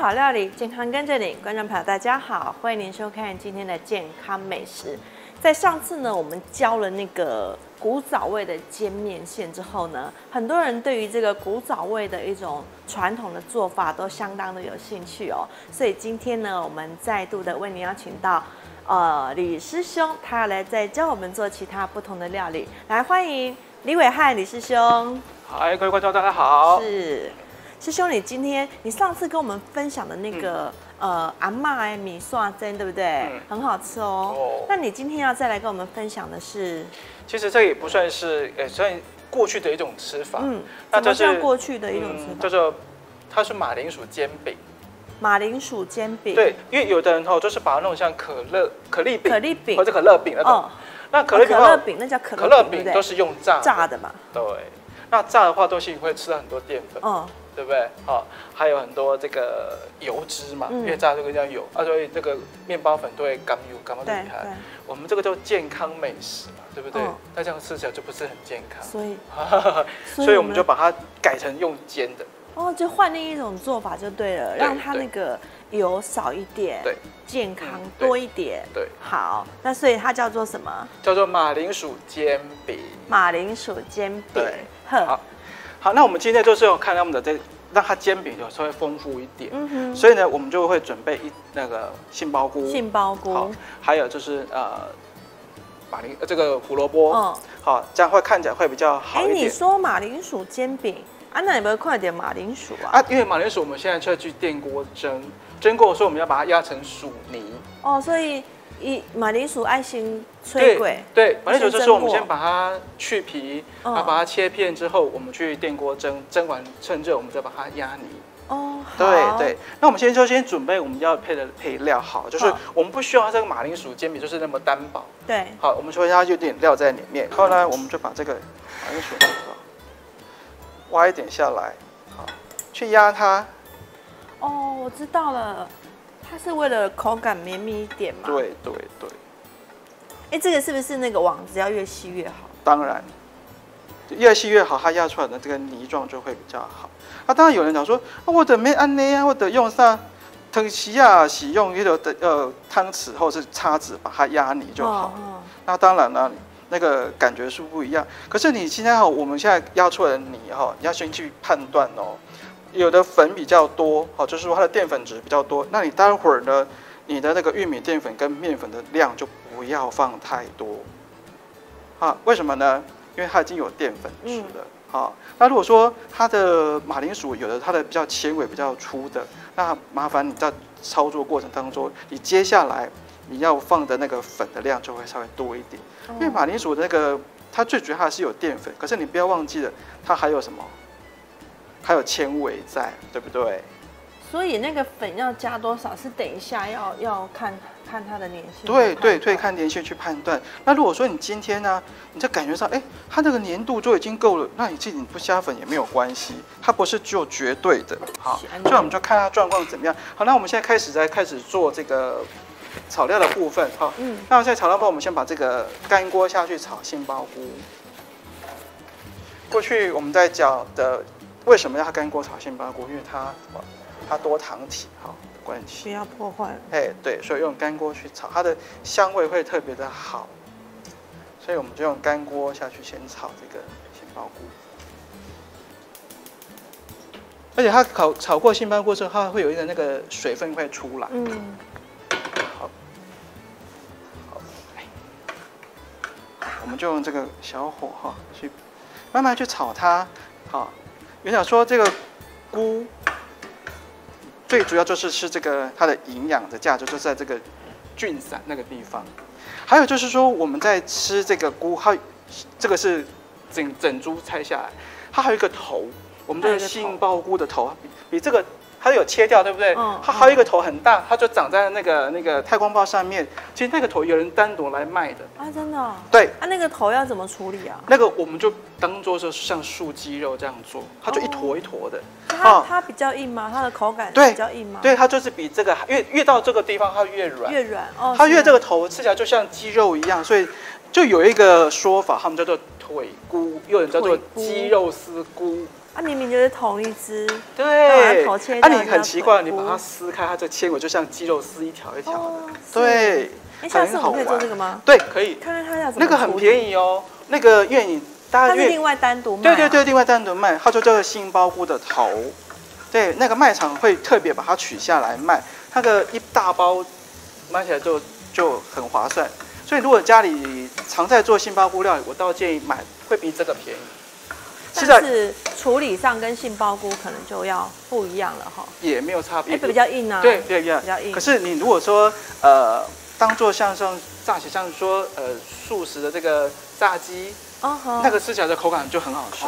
好料理，健康跟着你，观众朋友大家好，欢迎您收看今天的健康美食。在上次呢，我们教了那个古早味的煎面线之后呢，很多人对于这个古早味的一种传统的做法都相当的有兴趣哦。所以今天呢，我们再度的为您邀请到李师兄，他要来再教我们做其他不同的料理。来，欢迎李伟汉李师兄。嗨，各位观众大家好。是。师兄，你上次跟我们分享的那个阿嬷的米线蒸，对不对？很好吃哦。那你今天要再来跟我们分享的是？其实这也不算是，算过去的一种吃法。那这是过去的一种吃法？叫做它是马铃薯煎饼。马铃薯煎饼。对，因为有的人就是把它弄像可丽饼或者可乐饼那种。那可乐饼那叫可乐饼都是用炸的嘛。对。那炸的话，东西会吃到很多淀粉。对不对？好，还有很多这个油脂嘛，越炸这个叫油所以这个面包粉都会干油，干到厉害。我们这个叫健康美食嘛，对不对？那这样吃起来就不是很健康，所以我们就把它改成用煎的。就换另一种做法就对了，让它那个油少一点，对，健康多一点。对，好，那所以它叫做什么？叫做马铃薯煎饼。马铃薯煎饼。对，好，那我们今天就是要看他们的让它煎饼有稍微丰富一点，所以呢，我们就会准备那个杏鲍菇，好，还有就是这个胡萝卜，好，这样会看起来会比较好一点。你说马铃薯煎饼那有没有快点马铃薯啊？因为马铃薯我们现在就要去电锅蒸过，所以我们要把它压成薯泥。所以马铃薯爱心脆鬼，对，马铃薯就是我们先把它去皮，把它切片之后，我们去电锅蒸完趁热，我们再把它压泥。对，那我们先准备我们要配的配料，好，就是我们不需要这个马铃薯煎饼就是那么单薄。对，好，我们说它有点料在里面，后来我们就把这个马铃薯挖一点下来，好，去压它。我知道了。它是为了口感绵密一点嘛？对。这个是不是那个网子要越细越好？当然，越细越好，它压出来的这个泥状就会比较好。当然有人讲说，我的没安内啊，或者用上汤匙啊，使用汤匙或是叉子把它压泥就好。那当然了，那个感觉是不一样。可是你现在我们现在压出来的泥你要先去判断哦。有的粉比较多，就是说它的淀粉质比较多，那你待会儿呢，你的那个玉米淀粉跟面粉的量就不要放太多，为什么呢？因为它已经有淀粉质了，那如果说它的马铃薯有的它的比较纤维比较粗的，那麻烦你在操作过程当中，你接下来你要放的那个粉的量就会稍微多一点，因为马铃薯的那个它最主要还是有淀粉，可是你不要忘记了，它还有什么？还有纤维在，对不对？所以那个粉要加多少？是等一下要看它的粘性。对，看粘性去判断。那如果说你今天呢，你在感觉上，它这个粘度就已经够了，那你自己不加粉也没有关系，它不是就绝对的。好，所以我们就看它状况怎么样。好，那我们现在开始做这个炒料的部分。好，那在炒料部分，我们先把这个干锅下去炒杏鲍菇。过去我们在讲的。为什么要干锅炒杏鲍菇？因为它多糖体的关系，不要破坏。对，所以用干锅去炒，它的香味会特别的好。所以我们就用干锅下去先炒这个杏鲍菇，而且它炒过杏鲍菇之后，它会有一点那个水分会出来。好，我们就用这个小火去慢慢去炒它。好。原想说这个菇最主要就是吃这个它的营养的价值，就是在这个菌伞那个地方。还有就是说我们在吃这个菇，它这个是整株拆下来，它还有一个头，我们这个杏鲍菇的头比这个它有切掉，对不对？它还有一个头很大，它就长在那个太空包上面。其实那个头有人单独来卖的真的。对。那个头要怎么处理啊？那个我们就当做是像素鸡肉这样做，它就一坨一坨的。它比较硬吗？它的口感比较硬吗？对，它就是比这个越到这个地方它越软。越软它越这个头吃起来就像鸡肉一样，所以就有一个说法，他们叫做腿菇，又有人叫做鸡肉丝菇。啊，明明就是同一只。对。头切掉。你很奇怪，你把它撕开，它这纤维就像鸡肉丝一条一条的。对。下次我们可以做这个吗？对，可以。看看它要怎么。那个很便宜哦，那个因为你大家它是另外单独卖。对，另外单独卖，它就叫做杏鲍菇的头。对，那个卖场会特别把它取下来卖，那个一大包买起来就很划算。所以如果家里常在做杏鲍菇料理，我倒建议买会比这个便宜。但是处理上跟杏鲍菇可能就要不一样了哈。也没有差别。比较硬啊。对，比较硬。可是你如果说当做像炸起，像说素食的这个炸鸡，那个吃起来的口感就很好吃。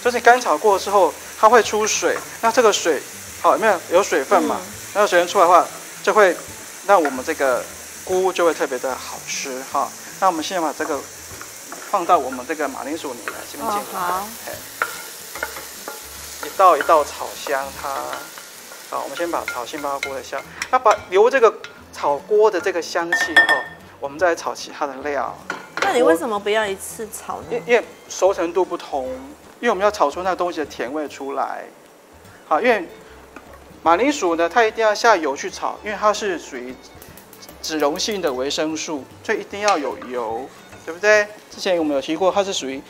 就是干炒过之后，它会出水，那这个水好有水分嘛？那水分出来的话，就会让我们这个菇就会特别的好吃哈。那我们现在把这个放到我们这个马铃薯泥来这边进来，好，一道一道炒香它。好，我们先把炒杏鲍菇的香，那留这个炒锅的这个香气后，我们再炒其他的料。那你为什么不要一次炒呢？因为熟成度不同，因为我们要炒出那个东西的甜味出来。好，因为马铃薯呢，它一定要下油去炒，因为它是属于脂溶性的维生素，所以一定要有油，对不对？之前我们有提过，它是属于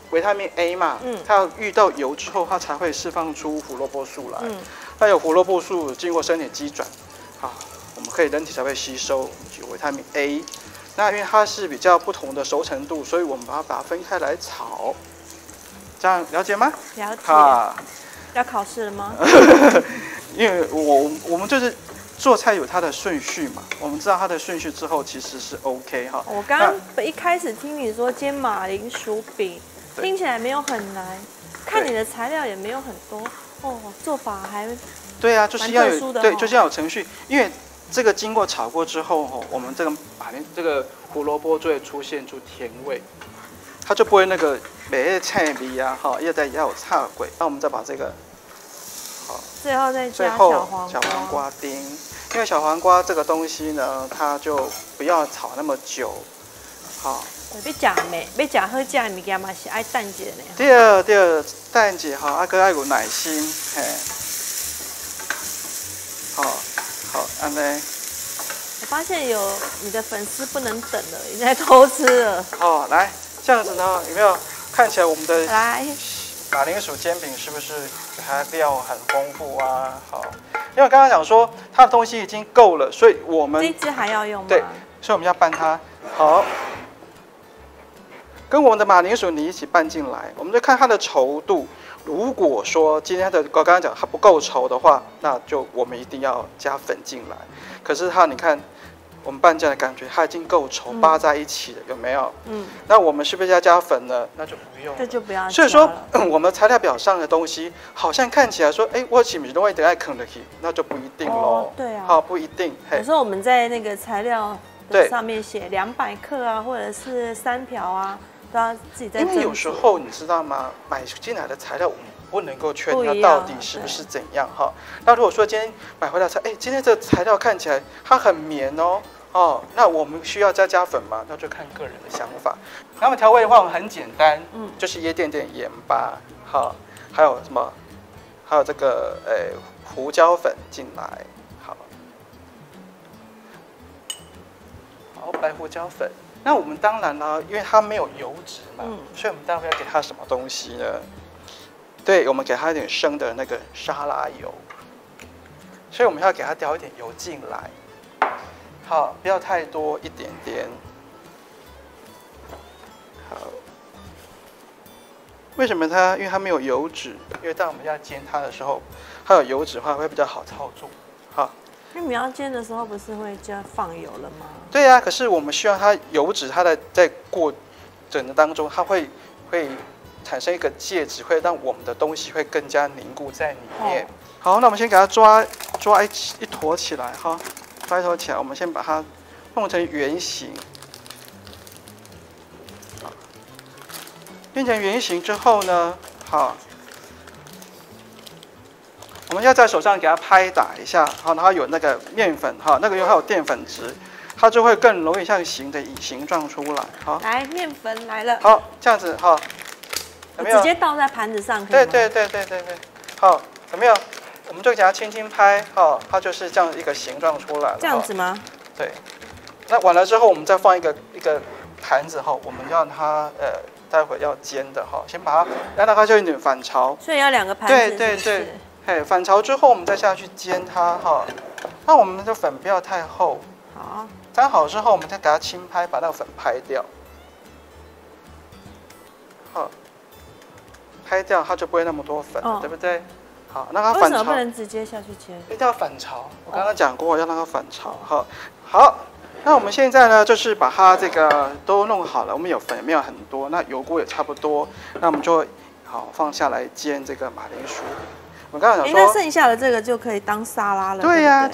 维他命 A 嘛，它要遇到油之后，它才会释放出胡萝卜素来。它有胡萝卜素经过身体机转，好，我们可以人体才会吸收有维他命 A。那因为它是比较不同的熟成度，所以我们把它分开来炒，这样了解吗？了解。要考试了吗？因为我们就是做菜有它的顺序嘛，我们知道它的顺序之后，其实是 OK 哈。我刚刚一开始听你说煎马铃薯饼，听起来没有很难，看你的材料也没有很多做法还对啊，就是要有对，就是要有程序，因为这个经过炒过之后我们这个胡萝卜就会出现出甜味，它就不会那个没菜味啊要有菜鬼。那我们再把这个最后再加小黄瓜丁，因为小黄瓜这个东西呢，它就不要炒那么久，好。要吃好吃的物件嘛是爱等一下呢。对，等一下哈，还要有耐心，嘿。好，安内。我发现有你的粉丝不能等了，已经在偷吃了。来这样子呢，有没有看起来我们的来马铃薯煎饼是不是它料很丰富啊？好，因为刚刚讲说它的东西已经够了，所以我们这一支还要用吗？对，所以我们要拌它。好。跟我们的马铃薯泥一起拌进来，我们就看它的稠度。如果说今天的我刚刚讲它不够稠的话，那就我们一定要加粉进来。可是你看我们拌进来，感觉它已经够稠，扒在一起了，有没有？那我们是不是要加粉呢？那就不用。这就不要。所以说，我们材料表上的东西好像看起来说，我是不是容易得爱啃的去，那就不一定喽。对啊。好，不一定。有时候我们在那个材料上面写200克啊，或者是3条啊。自己在，因为有时候你知道吗？买进来的材料我们不能够确定它到底是不是怎样哈。那如果说今天买回来菜，今天这个材料看起来它很绵那我们需要加粉吗？那就看个人的想法。那么调味的话，我们很简单，就是一点点盐巴，好，还有什么？还有这个胡椒粉进来，好，白胡椒粉。那我们当然啦，因为它没有油脂嘛，所以我们待会要给它什么东西呢？对，我们给它一点生的那个沙拉油，所以我们要给它调一点油进来，好，不要太多，一点点。好，为什么它？因为它没有油脂，因为当我们要煎它的时候，它有油脂的话会比较好操作。好。那你要煎的时候不是会放油了吗？对啊，可是我们需要它油脂，它在过程的当中，它会产生一个介质，会让我们的东西会更加凝固在里面。好，那我们先给它抓一坨起来哈，抓一坨起来，我们先把它弄成圆形。变成圆形之后呢，好。我们要在手上给它拍打一下，好，然后有那个面粉哈，那个因为它有淀粉质，它就会更容易像形的形状出来。好，来，面粉来了。好，这样子哈，有没有？直接倒在盘子上可以吗？对，好，有没有？我们就给它轻轻拍，哈，它就是这样一个形状出来了。这样子吗？对。那完了之后，我们再放一个盘子哈，我们让它待会要煎的哈，先把它让它就有点反潮。所以要2个盘子。对，嘿，反潮之后我们再下去煎它哈。那我们的粉不要太厚。好。粘好之后，我们再给它轻拍，把那个粉拍掉。好，拍掉它就不会那么多粉，对不对？好，让它反潮。为什么不能直接下去煎？一定要反潮。我刚刚讲过，要让它反潮。好。那我们现在呢，就是把它这个都弄好了。我们有粉也没有很多，那油锅也差不多。那我们就好放下来煎这个马铃薯。我刚刚讲说，那剩下的这个就可以当沙拉了。对呀，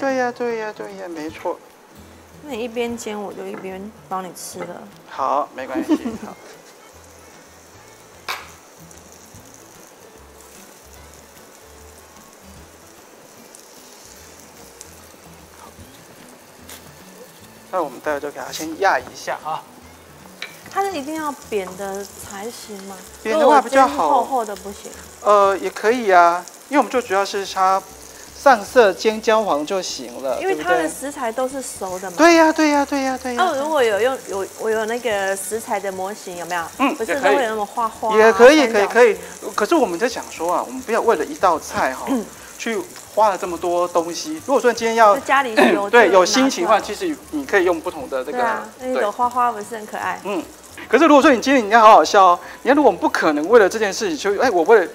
没错。那你一边煎，我就一边帮你吃了。好，没关系。好。那我们待会就给它先压一下啊。它是一定要扁的才行吗？扁的话比较好。厚厚的不行。也可以啊，因为我们就主要是它上色煎焦黄就行了，因为它的食材都是熟的嘛。对呀。哦，如果我有那个食材的模型，有没有？不是都会有那么花花。也可以。可是我们在想说啊，我们不要为了一道菜哈，去花了这么多东西。如果说你今天要家里有对有心情的话，其实你可以用不同的这个。对啊，那朵花花不是很可爱？可是如果说你今天你要好好笑哦，你看如果我们不可能为了这件事情就我为了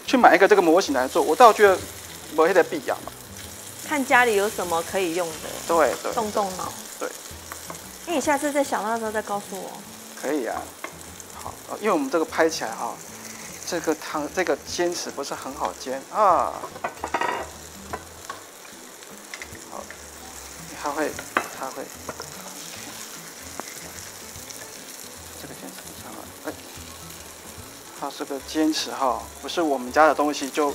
去买一个这个模型来做，我倒觉得没那个必要嘛。看家里有什么可以用的，对，动脑。对，因为你下次再想到的时候再告诉我。可以啊，好，因为我们这个拍起来哈，这个汤这个煎匙不是很好煎啊。好，它会，这个煎匙不上来，它这个煎匙哈，不是我们家的东西就。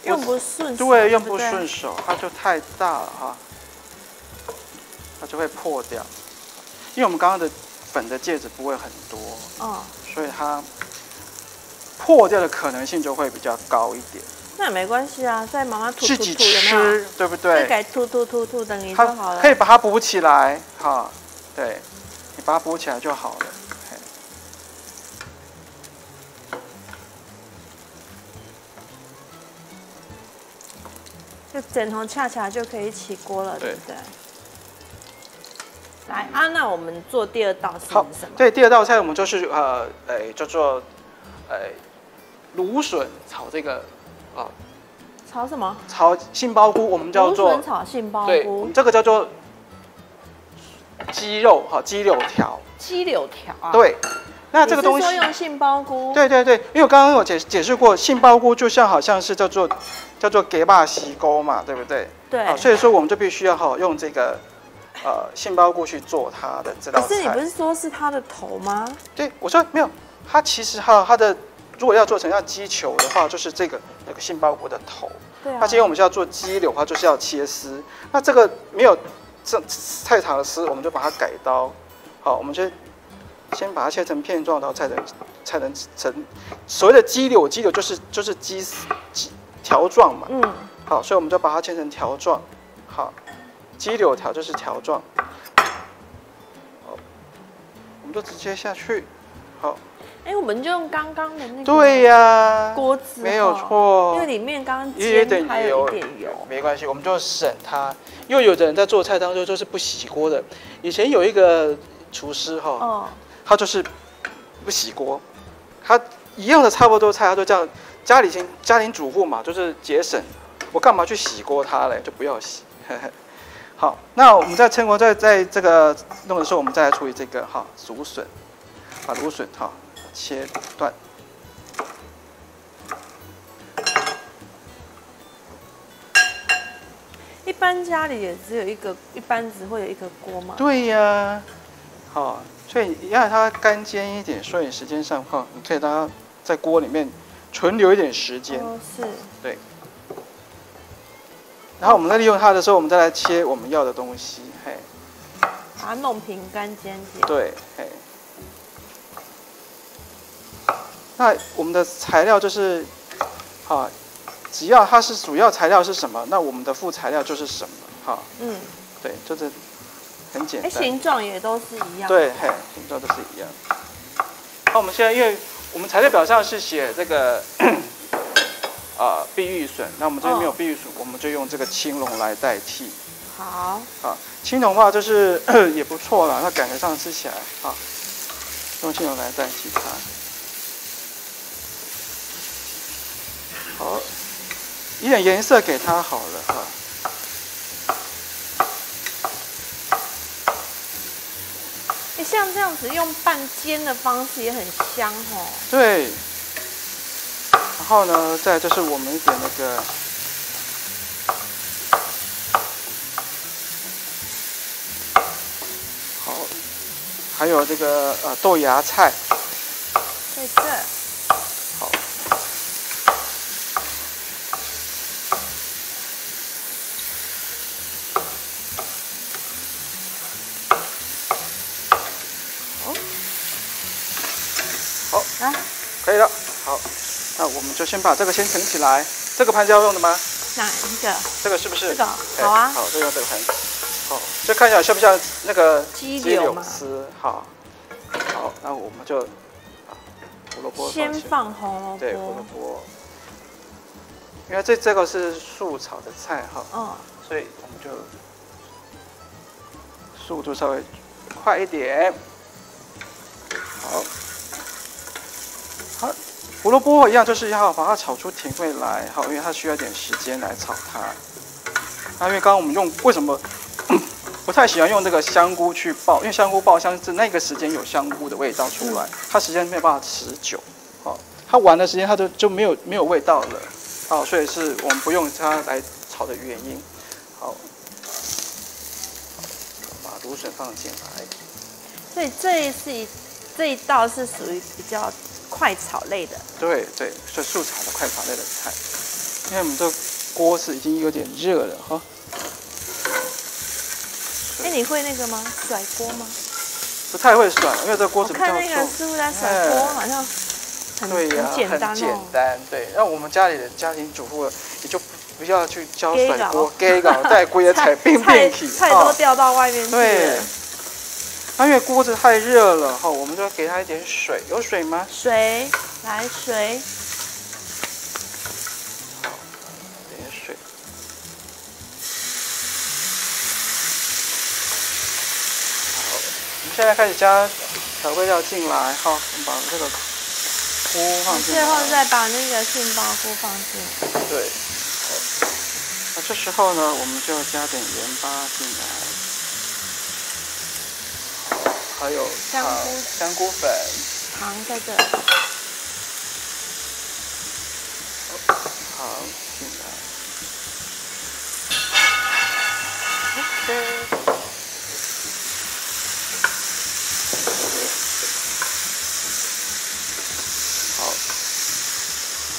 用不顺手，对，用不顺手，它就太大了哈，它就会破掉。因为我们刚刚的粉的介质不会很多，所以它破掉的可能性就会比较高一点。那也没关系啊，在妈妈吐自己吃，对不对？再改吐等你就好了。可以把它补起来，哈，对，你把它补起来就好了。就整头恰恰就可以起锅了，对不对？来啊，那我们做第2道是什么？对，第2道菜我们就是叫做芦笋炒这个炒什么？炒杏鲍菇，我们叫做芦笋炒杏鲍菇。对，我们这个叫做鸡肉鸡柳条。鸡柳条啊？对。那这个东西，你是说用杏鲍菇？对，因为我刚刚有解释过，杏鲍菇就好像是叫做给巴西沟嘛，对不对？对。所以说我们就必须要用这个杏鲍菇去做它的这道菜。可是你不是说是它的头吗？对，我说没有，它其实它的如果要做成像鸡球的话，就是那个杏鲍菇的头。对啊。那今天我们是要做鸡柳，它就是要切丝。那这个没有这太长的丝，我们就把它改刀。好，我们先把它切成片状，然后才能所谓的鸡柳就是鸡条状嘛。好，所以我们就把它切成条状。好，鸡柳条就是条状。好，我们就直接下去。好。我们就用刚刚的那个。对呀。锅子。没有错。因为里面刚刚煎还有一点油。没关系，我们就省它。因为有的人在做菜当中就是不洗锅的。以前有一个厨师他就是不洗锅，他一样的差不多菜，他就这样。家庭主妇嘛，就是节省，我干嘛去洗锅它嘞？就不要洗。好，那我们在趁锅在这个弄的时候，我们再来处理这个芦笋，把芦笋切断。一般家里也只有一般只会有一个锅嘛。对呀，好。所以你让它干煎一点，所以时间上你可以让它在锅里面存留一点时间。是。对。然后我们在利用它的时候，我们再来切我们要的东西。嘿。把它弄平干尖尖。对，嘿。那我们的材料就是，啊，只要它是主要材料是什么，那我们的副材料就是什么，哈。嗯，对，就是很简单。形状也都是一样。对，嘿，形状都是一样。那我们现在因为我们材料表上是写这个碧玉笋，那我们这边没有碧玉笋，我们就用这个青龙来代替。好。啊，青龙的话就是也不错啦，那感觉上吃起来啊，用青龙来代替它。好，一点颜色给它好了哈。像这样子用半煎的方式也很香哦。对。然后呢，再就是我们一点那个好，还有这个豆芽菜。在这。好。好，来，可以了。好，那我们就先把这个先盛起来。这个盘子要用的吗？哪一个？这个是不是？这个好啊。好，就用这个盘子。好，这看起来像不像那个鸡柳丝？好，好，那我们就胡萝卜先放红萝卜。对，胡萝卜。因为这个是素炒的菜哈，所以我们就速度稍微快一点。好。好，胡萝卜一样，就是要把它炒出甜味来，好，因为它需要一点时间来炒它。那因为刚刚我们为什么不太喜欢用这个香菇去爆？因为香菇爆香是那个时间有香菇的味道出来，它时间没有办法持久，好，它晚的时间它就没有味道了，好，所以是我们不用它来炒的原因。好，把芦笋放进来。所以这一道是属于比较快炒类的。对对，是素炒的快炒类的菜。因为我们这锅是已经有点热了哈。哎，你会那个吗？甩锅吗？不太会甩，因为这锅子比较重。我看那个师傅在甩锅，好像很简单哦。很简单，对。那我们家里的家庭主妇也就不要去教甩锅，给搞带锅也踩冰起，菜都掉到外面去了。对。那因为锅子太热了哈，我们就给它一点水，有水吗？水，来水。好，点水。好，我们现在开始加调味料进来哈，我们把这个菇放进来。最后再把那个杏鲍菇放进来。对。那这时候呢，我们就加点盐巴进来。还有香菇粉，糖在这。好，进来。OK。好。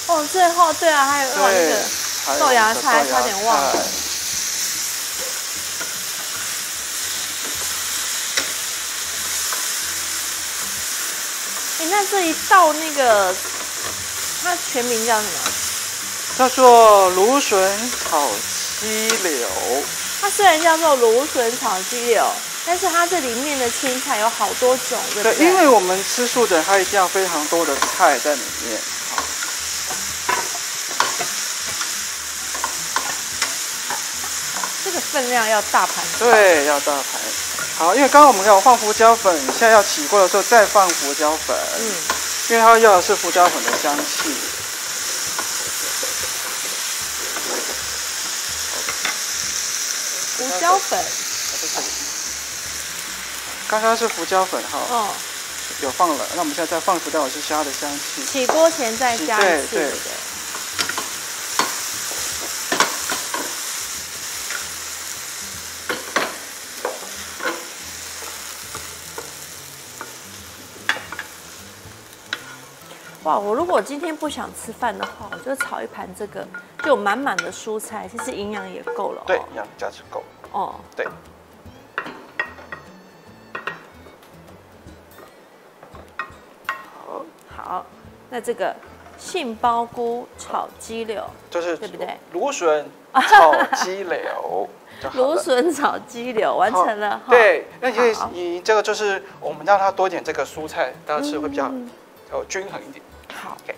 哦，最后对啊，还有那个豆芽菜，差点忘了。那这一道那个，它全名叫什么？叫做芦笋炒鸡柳。它虽然叫做芦笋炒鸡柳，但是它这里面的青菜有好多种，对不对？对，因为我们吃素的，它一定要非常多的菜在里面。这个分量要大盘。对，要大盘。好，因为刚刚我们有放胡椒粉，现在要起锅的时候再放胡椒粉，因为它要的是胡椒粉的香气。胡椒粉，刚刚是胡椒粉哈，有放了，那我们现在再放胡椒粉是虾的香气。起锅前再加一次。对。哇，我如果今天不想吃饭的话，我就炒一盘这个，就有满满的蔬菜，其实营养也够了。对，营养价值够。哦，对。好，那这个杏鲍菇炒鸡柳，就是对不对？芦笋炒鸡柳。芦笋炒鸡柳完成了。对，那你这个就是我们让它多点这个蔬菜，大家吃会比较均衡一点。好。Okay.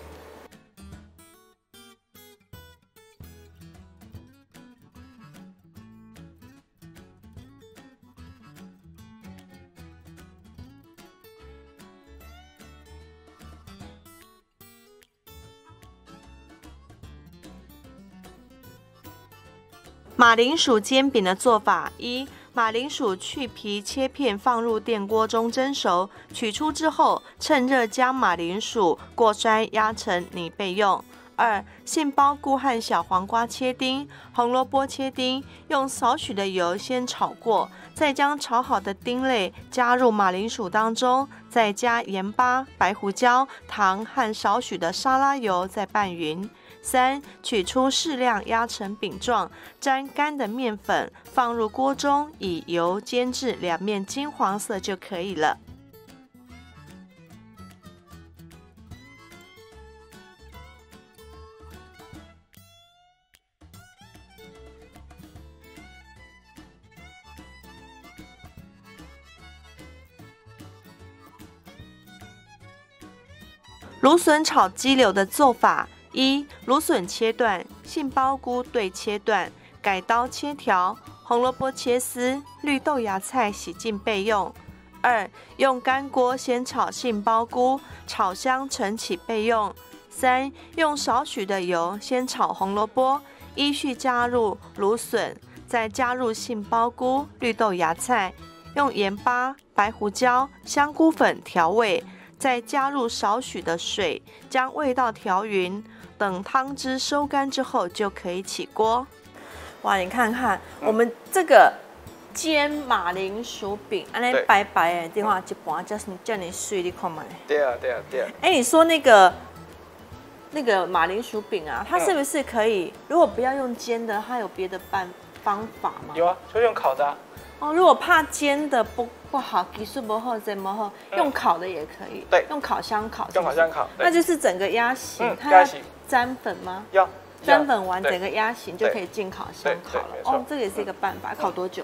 马铃薯煎饼的做法：一、马铃薯去皮切片放入电锅中蒸熟，取出之后，趁热将马铃薯过筛压成泥备用。二、杏鲍菇和小黄瓜切丁，红萝卜切丁，用少许的油先炒过，再将炒好的丁类加入马铃薯当中，再加盐巴、白胡椒、糖和少许的沙拉油，再拌匀。三、取出适量压成饼状，沾干的面粉，放入锅中，以油煎至两面金黄色就可以了。芦笋炒鸡柳的做法：一、芦笋切段，杏鲍菇对切段，改刀切条，红萝卜切丝，绿豆芽菜洗净备用。二、用干锅先炒杏鲍菇，炒香盛起备用。三、用少许的油先炒红萝卜，依序加入芦笋，再加入杏鲍菇、绿豆芽菜，用盐巴、白胡椒、香菇粉调味。再加入少许的水，将味道调匀，等汤汁收干之后就可以起锅。哇，你看看我们这个煎马铃薯饼，安尼白白的，电话一盘叫你水，你看嘛。对啊。哎，你说那个马铃薯饼啊，它是不是可以？如果不要用煎的，它有别的方法吗？有啊，就用烤的啊。哦，如果怕煎的不好，技术不好，怎么好，用烤的也可以。对，用烤箱烤。用烤箱烤，那就是整个压形。压形。沾粉吗？要。沾粉完整个压形就可以进烤箱烤了。哦，这个也是一个办法。烤多久？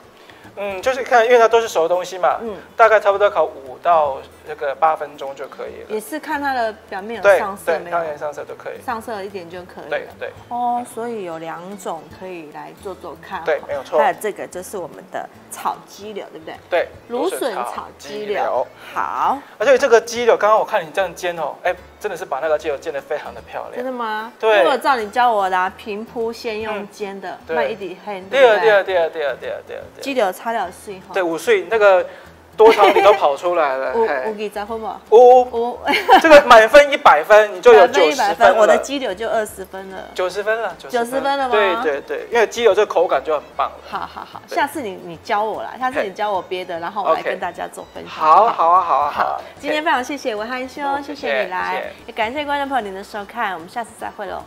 就是看，因为它都是熟的东西嘛，大概差不多烤5到8分钟就可以了。也是看它的表面有上色没有？表面上色都可以，上色一点就可以了。对。哦，所以有2种可以来做看。对，没有错。还有这个就是我们的炒鸡柳，对不对？对，芦笋炒鸡柳。好。而且这个鸡柳，刚刚我看你这样煎哦，哎，真的是把那个鸡柳煎得非常的漂亮。真的吗？对。如果照你教我的平铺先用煎的，卖一点黑。对。鸡柳炒了水哈。对，5岁那个多糖你都跑出来了。有20分吗？有。这个满分100分，你就有90分了。我的鸡柳就20分了。90分了，90分了吗？对，因为鸡柳这个口感就很棒了。好，下次你教我啦，下次你教我别的，然后我来跟大家做分享。好。今天非常谢谢维汉兄，谢谢你来，也感谢观众朋友您的收看，我们下次再会喽。